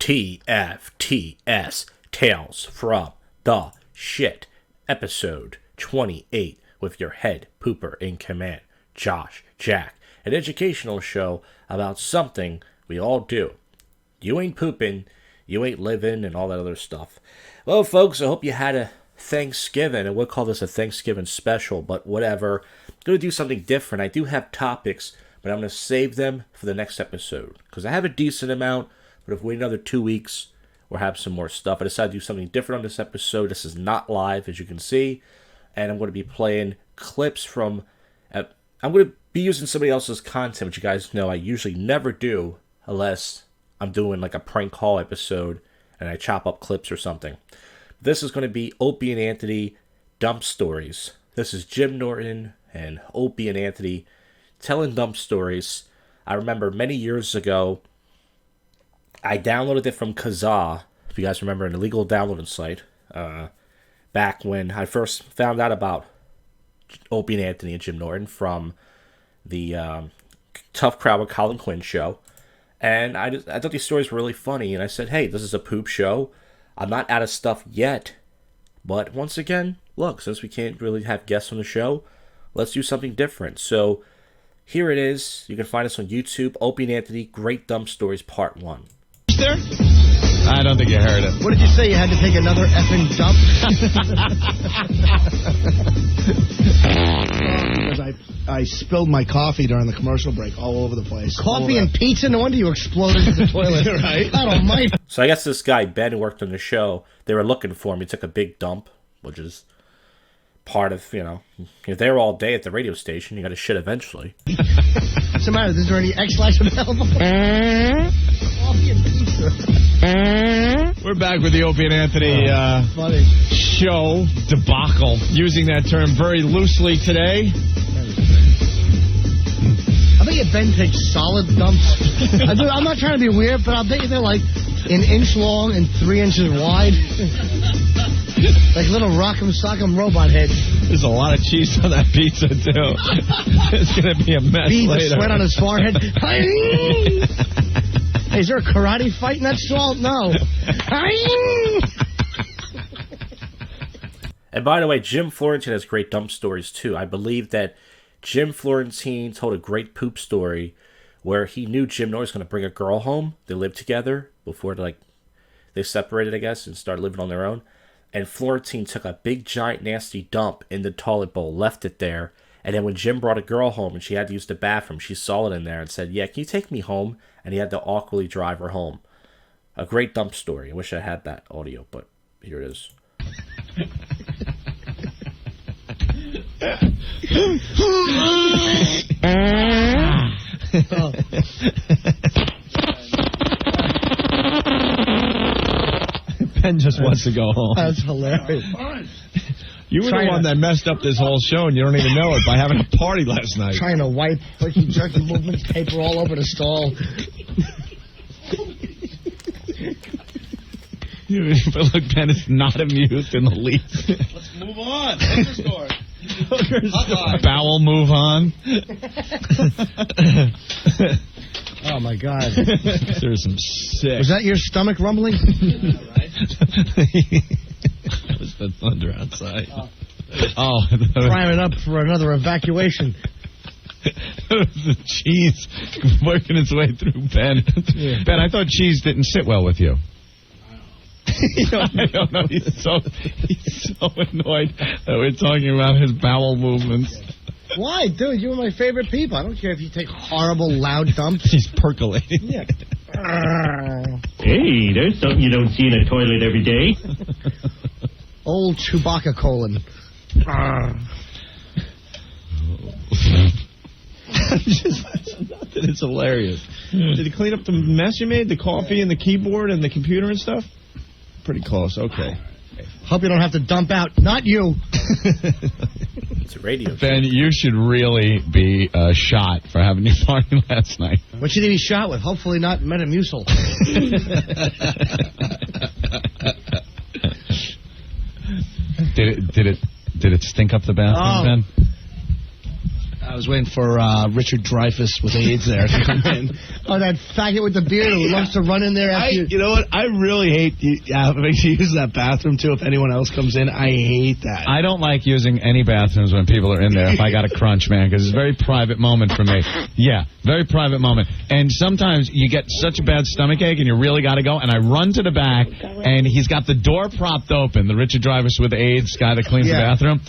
TFTS, Tales from the Shit, episode 28, with your head pooper in command, Josh Jack, an educational show about something we all do. You ain't pooping, you ain't living, and all that other stuff. Well, folks, I hope you had a Thanksgiving, and we'll call this a Thanksgiving special, but whatever. I'm going to do something different. I do have topics, but I'm going to save them for the next episode, because I have a decent amount, but if we wait another 2 weeks, we'll have some more stuff. I decided to do something different on this episode. This is not live, as you can see, and I'm going to be playing clips from... I'm going to be using somebody else's content, which you guys know I usually never do, unless I'm doing like a prank call episode, and I chop up clips or something. This is going to be Opie and Anthony Dump Stories. This is Jim Norton and Opie and Anthony telling dump stories. I remember many years ago, I downloaded it from Kazaa, if you guys remember, an illegal downloading site, back when I first found out about Opie and Anthony and Jim Norton from the Tough Crowd with Colin Quinn show. And I thought these stories were really funny, and I said, hey, this is a poop show. I'm not out of stuff yet, but once again, look, since we can't really have guests on the show, let's do something different. So here it is. You can find us on YouTube, Opie and Anthony, Great Dump Stories, Part 1. There? I don't think you heard it. What did you say? You had to take another effing dump? Because I spilled my coffee during the commercial break all over the place. Coffee and pizza? No wonder you exploded in the toilet. Right? God almighty. So I guess this guy, Ben, who worked on the show, they were looking for him. He took a big dump, which is part of, if they're all day at the radio station, you got to shit eventually. What's the matter? Is there any X-Lax available? Coffee and pizza. We're back with the Opie and Anthony show debacle. Using that term very loosely today. I bet you Ben takes solid dumps. I'm not trying to be weird, but I'll bet you they're like an inch long and 3 inches wide. Like little rock'em sock'em robot heads. There's a lot of cheese on that pizza, too. It's going to be a mess later. Sweat on his forehead. Hey, is there a karate fight in that stall? No. And by the way, Jim Florentine has great dump stories, too. I believe that Jim Florentine told a great poop story where he knew Jim Norton was going to bring a girl home. They lived together before they separated, I guess, and started living on their own. And Florentine took a big, giant, nasty dump in the toilet bowl, left it there. And then when Jim brought a girl home and she had to use the bathroom, she saw it in there and said, yeah, can you take me home? And he had to awkwardly drive her home. A great dump story. I wish I had that audio, but here it is. Ben just wants to go home. That's hilarious. You were the one that messed up this whole show, and you don't even know it by having a party last night. Trying to wipe herky-jerky movements, paper all over the stall. But look, Ben is not amused in the least. Let's move on. Hooker story. Bowel move on. Oh, my God. There's some sick. Was that your stomach rumbling? Right? That was the thunder outside. Oh. Priming up for another evacuation. The cheese working its way through Ben. Yeah. Ben, I thought cheese didn't sit well with you. I don't know. He's so annoyed that we're talking about his bowel movements. Why, dude? You were my favorite people. I don't care if you take horrible, loud dumps. He's percolating. Yeah. Hey, there's something you don't see in a toilet every day. Old Chewbacca colon. It's hilarious. Did he clean up the mess you made? The coffee and the keyboard and the computer and stuff? Pretty close. Okay. Hope you don't have to dump out. Not you. It's a radio show. Ben, you should really be shot for having your party last night. What should he be shot with? Hopefully not Metamucil. Did it stink up the bathroom, Ben? was waiting for Richard Dreyfuss with AIDS there to come in. Oh, that faggot with the beard who loves to run in there after You know what? I really hate having to use that bathroom, too, if anyone else comes in. I hate that. I don't like using any bathrooms when people are in there if I got a crunch, man, because it's a very private moment for me. Yeah, very private moment. And sometimes you get such a bad stomach ache and you really got to go, and I run to the back, and he's got the door propped open, the Richard Dreyfuss with AIDS guy that cleans the bathroom.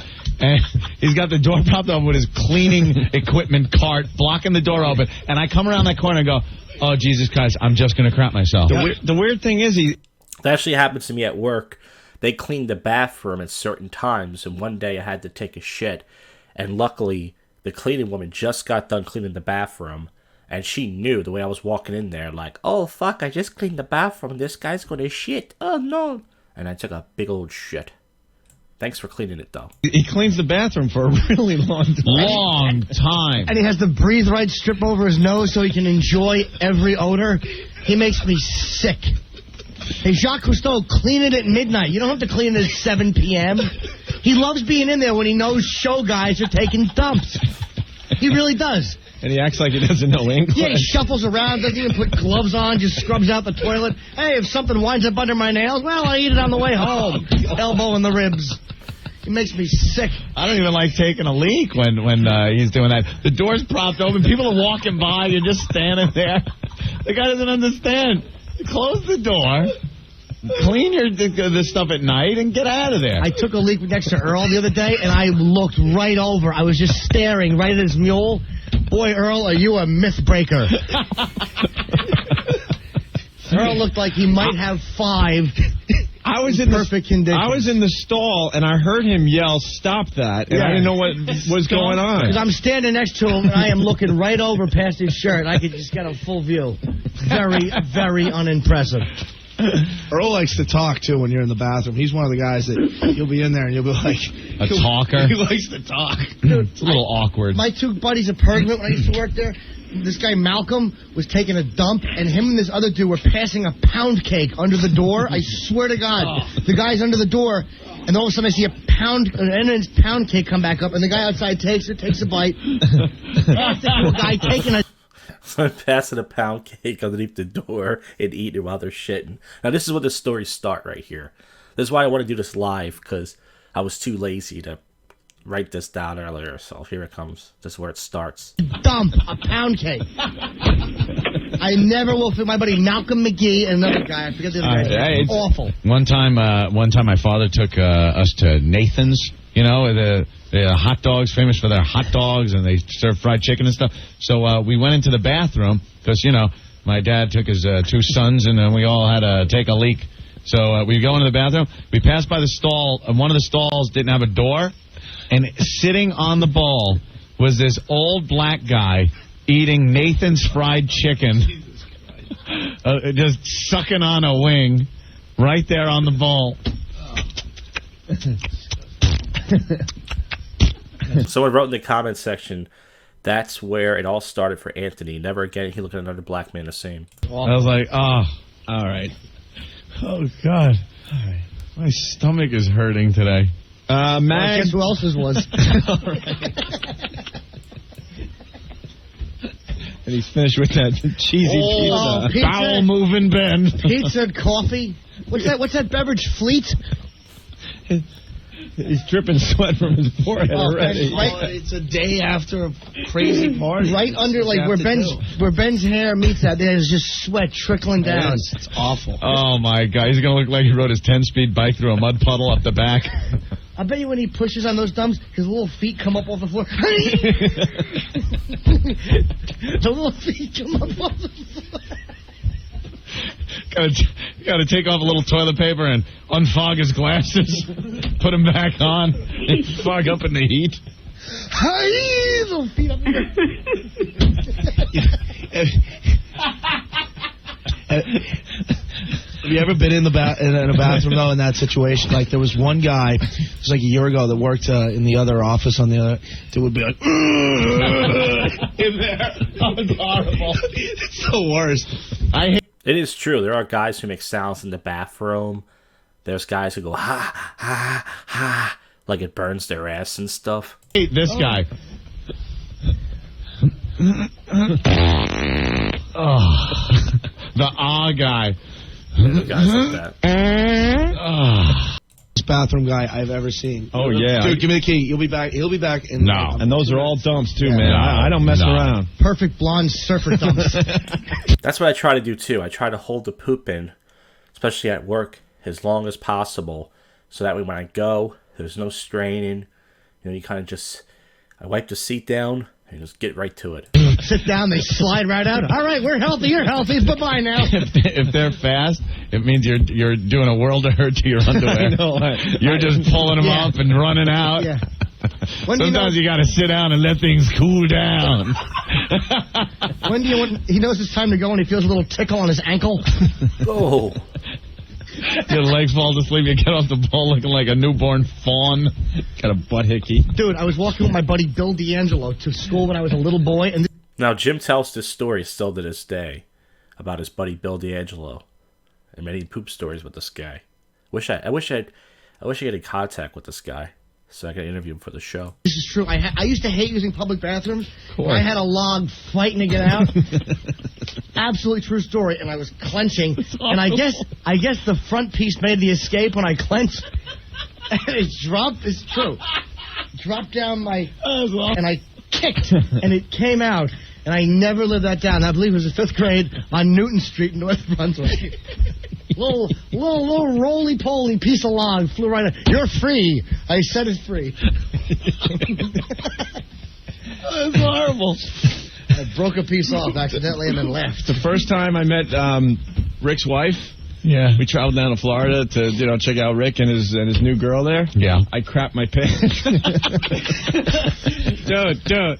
And he's got the door propped open with his cleaning equipment cart blocking the door open. And I come around that corner and go, oh, Jesus Christ, I'm just going to crap myself. The weird thing is That actually happened to me at work. They cleaned the bathroom at certain times, and one day I had to take a shit. And luckily, the cleaning woman just got done cleaning the bathroom, and she knew the way I was walking in there, like, oh, fuck, I just cleaned the bathroom. This guy's going to shit. Oh, no. And I took a big old shit. Thanks for cleaning it, though. he cleans the bathroom for a really long time. And he has the breathe right strip over his nose so he can enjoy every odor. He makes me sick. Hey, Jacques Cousteau, clean it at midnight. You don't have to clean it at 7 p.m. He loves being in there when he knows show guys are taking dumps. He really does. And he acts like he doesn't know English. Yeah, he shuffles around, doesn't even put gloves on, just scrubs out the toilet. Hey, if something winds up under my nails, well, I'll eat it on the way home. Elbow in the ribs. He makes me sick. I don't even like taking a leak when he's doing that. The door's propped open. People are walking by. You're just standing there. The guy doesn't understand. Close the door. Clean the stuff at night and get out of there. I took a leak next to Earl the other day, and I looked right over. I was just staring right at his mule. Boy, Earl, are you a myth breaker? Earl looked like he might have 5. I was in perfect condition. I was in the stall, and I heard him yell, stop that, and I didn't know what was going on. Because I'm standing next to him, and I am looking right over past his shirt. I could just get a full view. Very, very unimpressive. Earl likes to talk, too, when you're in the bathroom. He's one of the guys that you'll be in there, and you'll be like... A talker? He likes to talk. It's a little awkward. My 2 buddies at Pergament, when I used to work there, this guy Malcolm was taking a dump, and him and this other dude were passing a pound cake under the door. I swear to God. The guy's under the door, and all of a sudden I see an pound cake come back up, and the guy outside takes a bite. Pass it to a guy taking a... So I'm passing a pound cake underneath the door and eating it while they're shitting. Now, this is where the stories start right here. This is why I want to do this live, because I was too lazy to write this down earlier. So here it comes. This is where it starts. Dump a pound cake. I never will forget my buddy Malcolm McGee and another guy. I forget the other guy. It's awful. One time my father took us to Nathan's. You know, the hot dogs, famous for their hot dogs, and they serve fried chicken and stuff. So we went into the bathroom because, you know, my dad took his 2 sons, and then we all had to take a leak. So we go into the bathroom. We passed by the stall, and one of the stalls didn't have a door. And sitting on the bowl was this old black guy eating Nathan's fried chicken, just sucking on a wing right there on the bowl. Someone wrote in the comments section, that's where it all started for Anthony. Never again he looked at another black man the same. I was like, oh, all right. Oh, God. All right. My stomach is hurting today. Well, guess who else's was? And he's finished with that cheesy pizza. Bowel moving Ben. Pizza and coffee. What's that beverage? Fleet? He's dripping sweat from his forehead already. Right, it's a day after a crazy party. Right under, like, where Ben's hair meets that, there's just sweat trickling down. It's awful. Oh, my God. He's going to look like he rode his 10-speed bike through a mud puddle up the back. I bet you when he pushes on those dumps, his little feet come up off the floor. The little feet come up off the floor. Got to take off a little toilet paper and unfog his glasses, put them back on, and fog up in the heat. Hey, little feet up there. Have you ever been in a bathroom, though, in that situation? Like, there was one guy, it was like a year ago, that worked in the other office on the other, that would be like, in there. Oh, it's horrible. It's the worst. It is true. There are guys who make sounds in the bathroom. There's guys who go, ha, ha, ha, like it burns their ass and stuff. Hey, this guy. The guy. Yeah, guys like that. Bathroom guy I've ever seen. Oh, yeah. Dude, give me the key. You'll be back. He'll be back. In No. And those are all dumps, too, man. I don't mess around. Perfect blonde surfer dumps. That's what I try to do, too. I try to hold the poop in, especially at work, as long as possible. So that way when I go, there's no straining. You know, you kind of just... I wipe the seat down and just get right to it. Sit down, they slide right out. All right, we're healthy, you're healthy. Bye-bye now. If they're fast, it means you're doing a world of hurt to your underwear. You're just pulling them up and running out. Yeah. Sometimes you got to sit down and let things cool down. When he knows it's time to go and he feels a little tickle on his ankle? Oh. Your legs fall asleep, you get off the ball looking like a newborn fawn. Got a butt hickey. Dude, I was walking with my buddy Bill D'Angelo to school when I was a little boy, and Now, Jim tells this story still to this day about his buddy Bill D'Angelo and many poop stories with this guy. I wish I get in contact with this guy so I could interview him for the show. this is true. I used to hate using public bathrooms. I had a log fighting to get out. Absolutely true story. And I was clenching, and I guess the front piece made the escape when I clenched, and it dropped. It's true. Dropped down my, and I kicked, and it came out. And I never lived that down. I believe it was in 5th grade on Newton Street in North Brunswick. little roly-poly piece of log flew right out. You're free. I said it's free. That's horrible. I broke a piece off accidentally and then left. The first time I met Rick's wife, we traveled down to Florida to check out Rick and his new girl there. Yeah, I crapped my pants. Dude.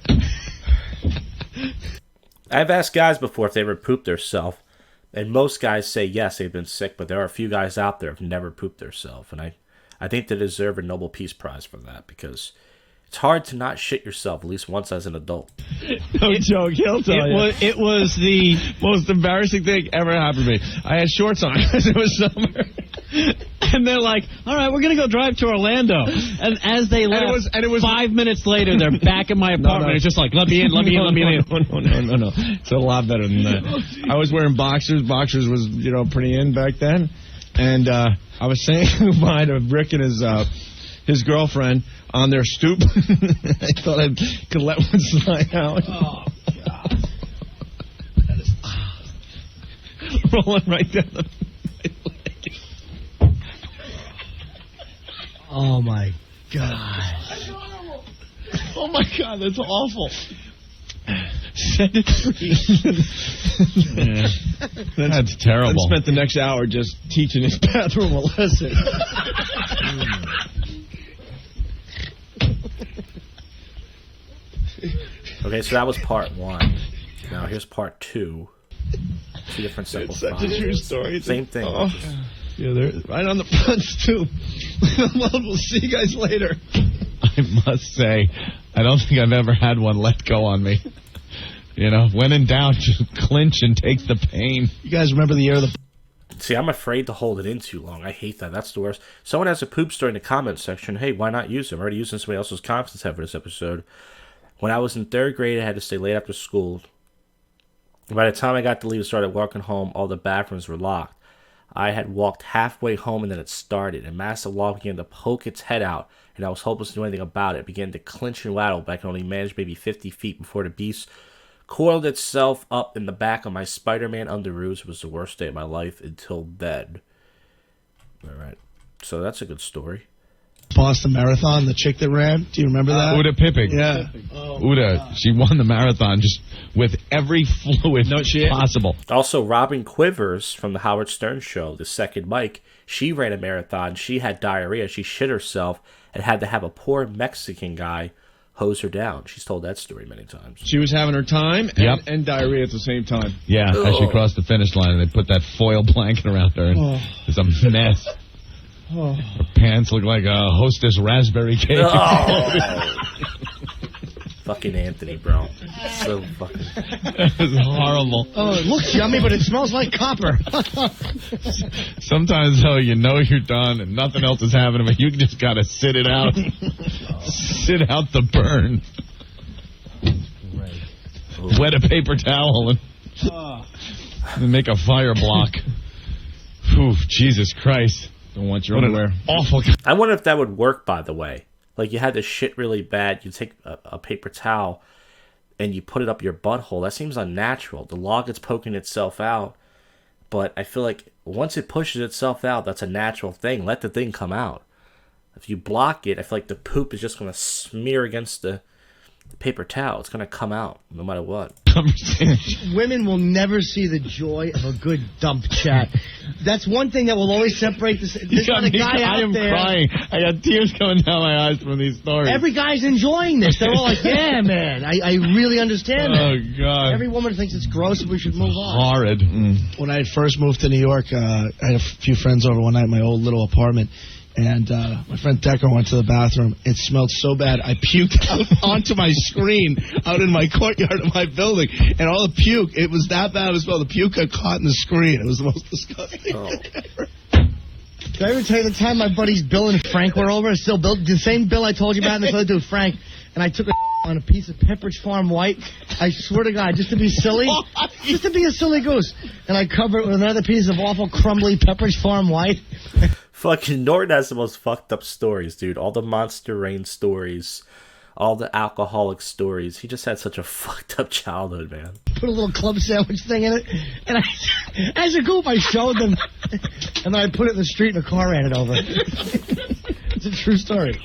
I've asked guys before if they ever pooped theirself, and most guys say yes, they've been sick, but there are a few guys out there who've never pooped theirself, and I think they deserve a Nobel Peace Prize for that, because it's hard to not shit yourself at least once as an adult. No joke, he'll tell you. It was the most embarrassing thing ever happened to me. I had shorts on because it was summer. And they're like, all right, we're going to go drive to Orlando. And as they left, it was 5 minutes later, they're back in my apartment. It's just like, let me in. No. It's a lot better than that. I was wearing boxers. Boxers was, pretty in back then. And I was saying goodbye to Rick and his girlfriend on their stoop. I thought I could let one slide out. Oh, God. Rolling right down the leg. Oh, my God. Oh, my God, that's awful. Set it free. That's terrible. I spent the next hour just teaching his bathroom a lesson. Okay, so that was part 1. Now here's part 2. 2 different simple It's such a true story. Same thing. Oh. Yeah, they're right on the fronts, too. Well, we'll see you guys later. I must say, I don't think I've ever had one let go on me. When in doubt, just clinch and take the pain. You guys remember the year of the... See, I'm afraid to hold it in too long. I hate that. That's the worst. Someone has a poop story in the comments section. Hey, why not use them? I'm already using somebody else's confidence head for this episode. When I was in 3rd grade, I had to stay late after school. By the time I got to leave and started walking home, all the bathrooms were locked. I had walked halfway home and then it started. A massive log began to poke its head out, and I was hopeless to do anything about it. It began to clinch and rattle, but I could only manage maybe 50 feet before the beast coiled itself up in the back of my Spider-Man underoos. It was the worst day of my life until then. All right. So that's a good story. Boston Marathon, the chick that ran. Do you remember that? Uda Pippig. Yeah. Uda, she won the marathon just with every fluid possible. Also, Robin Quivers from the Howard Stern Show, the second mic, she ran a marathon. She had diarrhea. She shit herself and had to have a poor Mexican guy hose her down. She's told that story many times. She was having her time and diarrhea at the same time. Yeah, Ugh. As she crossed the finish line, and they put that foil blanket around her, and it's a mess. Her pants look like a Hostess raspberry cake. Fucking Anthony, bro. So fucking... That was horrible. Oh, it looks yummy, but it smells like copper. Sometimes, though, you're done and nothing else is happening, but you just got to sit it out. Sit out the burn. Right. wet a paper towel and make a fire block. Whew, Jesus Christ. Don't want your underwear. Awful. I wonder if that would work, by the way. Like, you had to shit really bad, you take a paper towel and you put it up your butthole. That seems unnatural. The log is poking itself out. But I feel like once it pushes itself out, that's a natural thing. Let the thing come out. If you block it, I feel like the poop is just going to smear against the paper towel. It's going to come out no matter what. Women will never see the joy of a good dump chat. That's one thing that will always separate this. There's not a guy out I am there. crying. I got tears coming down my eyes from these stories. Every guy's enjoying this. They're all like, yeah, man. I really understand that. Oh, God. Every woman thinks it's gross and we should move on. Horrid. When I had first moved to New York, I had a few friends over one night in my old little apartment. And my friend Decker went to the bathroom. It smelled so bad, I puked out onto my screen out in my courtyard of my building. And all the puke, it was that bad as well. The puke got caught in the screen. It was the most disgusting thing ever. Did I ever tell you the time my buddies Bill and Frank were over? Still Bill, the same Bill I told you about, and this other dude, Frank. And I took a on a piece of Pepperidge Farm White. I swear to God, just to be silly. Just to be a silly goose. And I covered it with another piece of awful, crumbly Pepperidge Farm White. Fucking Norton has the most fucked up stories, dude. All the Monster Rain stories, all the alcoholic stories. He just had such a fucked up childhood, man. Put a little club sandwich thing in it. And as a goof, I showed them. And then I put it in the street and a car ran it over. It's a true story.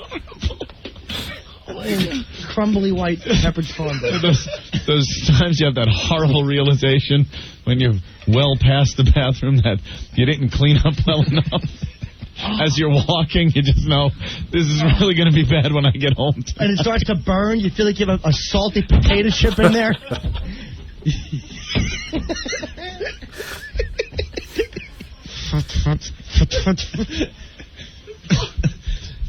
Crumbly white Pepperidge Farm. Those times you have that horrible realization when you're well past the bathroom that you didn't clean up well enough. As you're walking, you just know this is really going to be bad when I get home. And it starts to burn. You feel like you have a salty potato chip in there.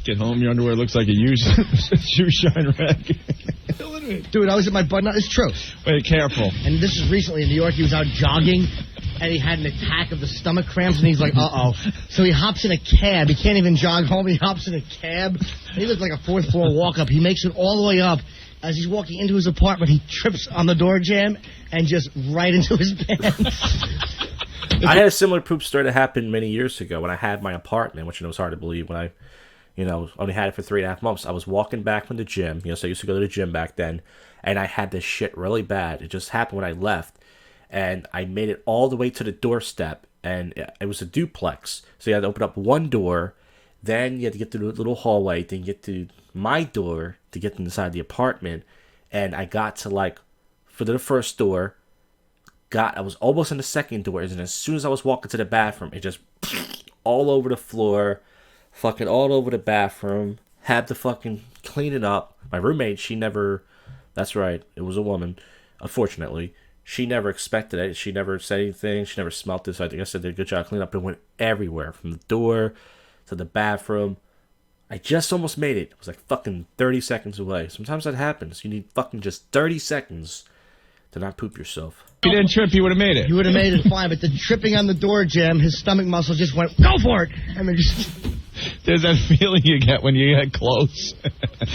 Get home, your underwear looks like a shoe shine rag. Dude, I was at my bud. It's true. Wait, careful. And this is recently in New York. He was out jogging. And he had an attack of the stomach cramps, and he's like, uh-oh. So he hops in a cab. He can't even jog home. He hops in a cab. And he looks like a fourth-floor walk-up. He makes it all the way up. As he's walking into his apartment, he trips on the door jamb and just right into his pants. I had a similar poop story that happened many years ago when I had my apartment, which was hard to believe when I, only had it for 3.5 months. I was walking back from the gym. So I used to go to the gym back then, and I had this shit really bad. It just happened when I left. And I made it all the way to the doorstep, and it was a duplex. So you had to open up one door, then you had to get to the little hallway, then get to my door to get inside the apartment. And I got to, for the first door, I was almost in the second door, and as soon as I was walking to the bathroom, it just all over the floor, fucking all over the bathroom, had to fucking clean it up. My roommate, that's right, it was a woman, unfortunately. She never expected it. She never said anything. She never smelt it. So I think I said, did a good job cleaning up. It went everywhere, from the door to the bathroom. I just almost made it. It was like fucking 30 seconds away. Sometimes that happens. You need fucking just 30 seconds to not poop yourself. If he didn't trip, he would have made it. He would have made it fine, but the tripping on the door jamb, his stomach muscle just went, go for it! And then just... There's that feeling you get when you get close.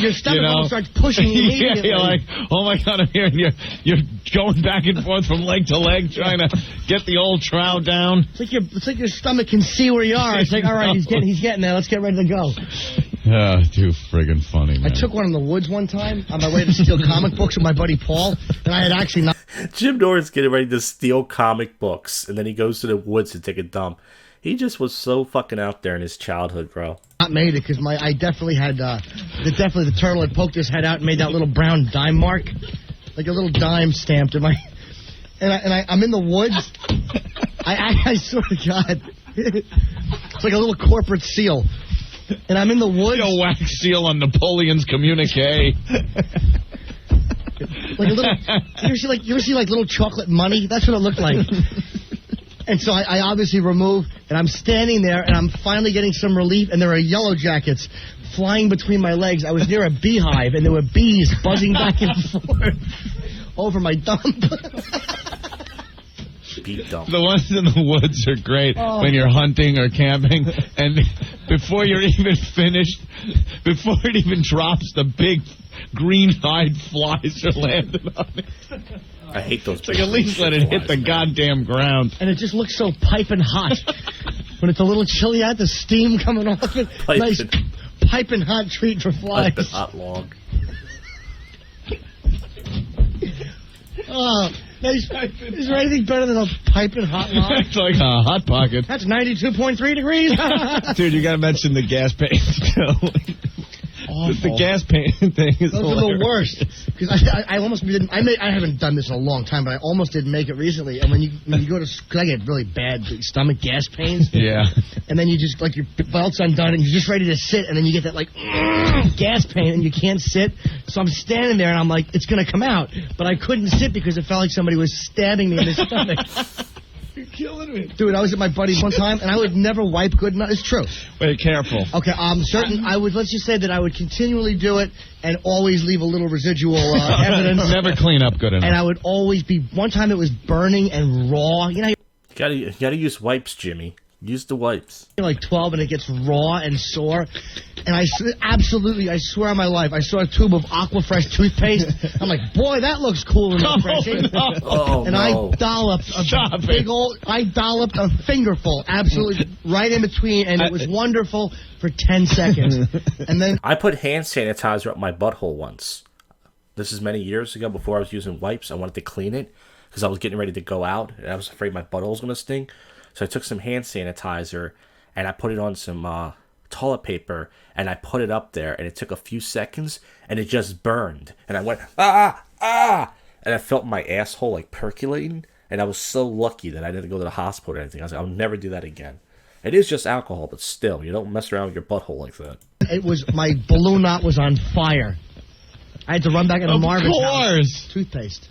Your stomach muscle starts pushing immediately. You're like, oh my God, I'm here. And you're going back and forth from leg to leg trying to get the old trow down. It's like your stomach can see where you are. It's like, all right, he's getting there. Let's get ready to go. Too friggin' funny, man. I took one in the woods one time on my way to steal comic books with my buddy Paul, and I had actually not... Jim Norton's getting ready to steal comic books, and then he goes to the woods to take a dump. He just was so fucking out there in his childhood, bro. Not made it, because I definitely had... the turtle had poked his head out and made that little brown dime mark. Like a little dime stamped in my... And I'm in the woods. I swear to God. It's like a little corporate seal. And I'm in the woods. A wax seal on Napoleon's communique. Like a little. You ever see little chocolate money? That's what it looked like. And so I obviously remove, and I'm standing there, and I'm finally getting some relief, and there are yellow jackets flying between my legs. I was near a beehive, and there were bees buzzing back and forth over my dump. The ones in the woods are great when you're hunting or camping, and before you're even finished, before it even drops, the big green-eyed flies are landing on it. I hate those. It's like at least let it hit the goddamn ground. And it just looks so piping hot. When it's a little chilly out, the steam coming off it. Nice piping hot treat for flies. Piping hot log. Oh, is there anything better than a piping hot log? It's like a hot pocket. That's 92.3 degrees. Dude, you got to mention the gas paint still. The gas paint thing is Those are the worst. Because I almost didn't. I haven't done this in a long time, but I almost didn't make it recently. And when you go to, because I get really bad stomach gas pains. Yeah. And then you just like your belt's undone and you're just ready to sit, and then you get that like gas pain and you can't sit. So I'm standing there and I'm like, it's gonna come out, but I couldn't sit because it felt like somebody was stabbing me in the stomach. You're killing me. Dude, I was at my buddy's one time, and I would never wipe good enough. It's true. Wait, careful. Okay, certain. Let's just say that I would continually do it and always leave a little residual evidence. Never clean up good enough. And I would always be. One time it was burning and raw. You know, You gotta use wipes, Jimmy. Use the wipes. you're like 12 and it gets raw and sore. And I swear on my life, I saw a tube of Aquafresh toothpaste. I'm like, boy, that looks cool and refreshing. Oh, And no. I dolloped a fingerful, absolutely right in between, and it was wonderful for 10 seconds. And then I put hand sanitizer up my butthole once. This is many years ago before I was using wipes. I wanted to clean it because I was getting ready to go out, and I was afraid my butthole was going to sting. So I took some hand sanitizer, and I put it on some toilet paper, and I put it up there, and it took a few seconds, and it just burned. And I went, ah, and I felt my asshole like percolating, and I was so lucky that I didn't go to the hospital or anything. I was like, I'll never do that again. It is just alcohol, but still, you don't mess around with your butthole like that. it was my balloon knot was on fire. I had to run back into Marvin's house. Toothpaste.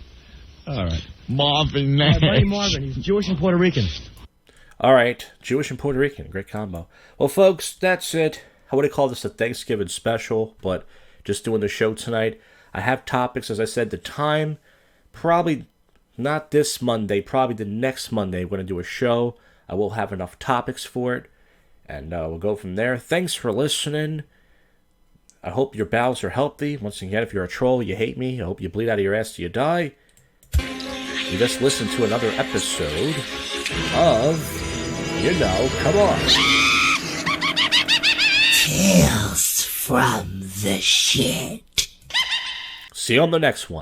All right. Marvin Nash. My buddy Marvin, he's Jewish and Puerto Rican. All right, Jewish and Puerto Rican, great combo. Well, folks, that's it. I would have called this a Thanksgiving special, but just doing the show tonight. I have topics, as I said, the time, probably not this Monday, probably the next Monday, we're going to do a show. I will have enough topics for it, and we'll go from there. Thanks for listening. I hope your bowels are healthy. Once again, if you're a troll, you hate me. I hope you bleed out of your ass till you die. You just listened to another episode of... You know, come on. Tales from the shit. See you on the next one.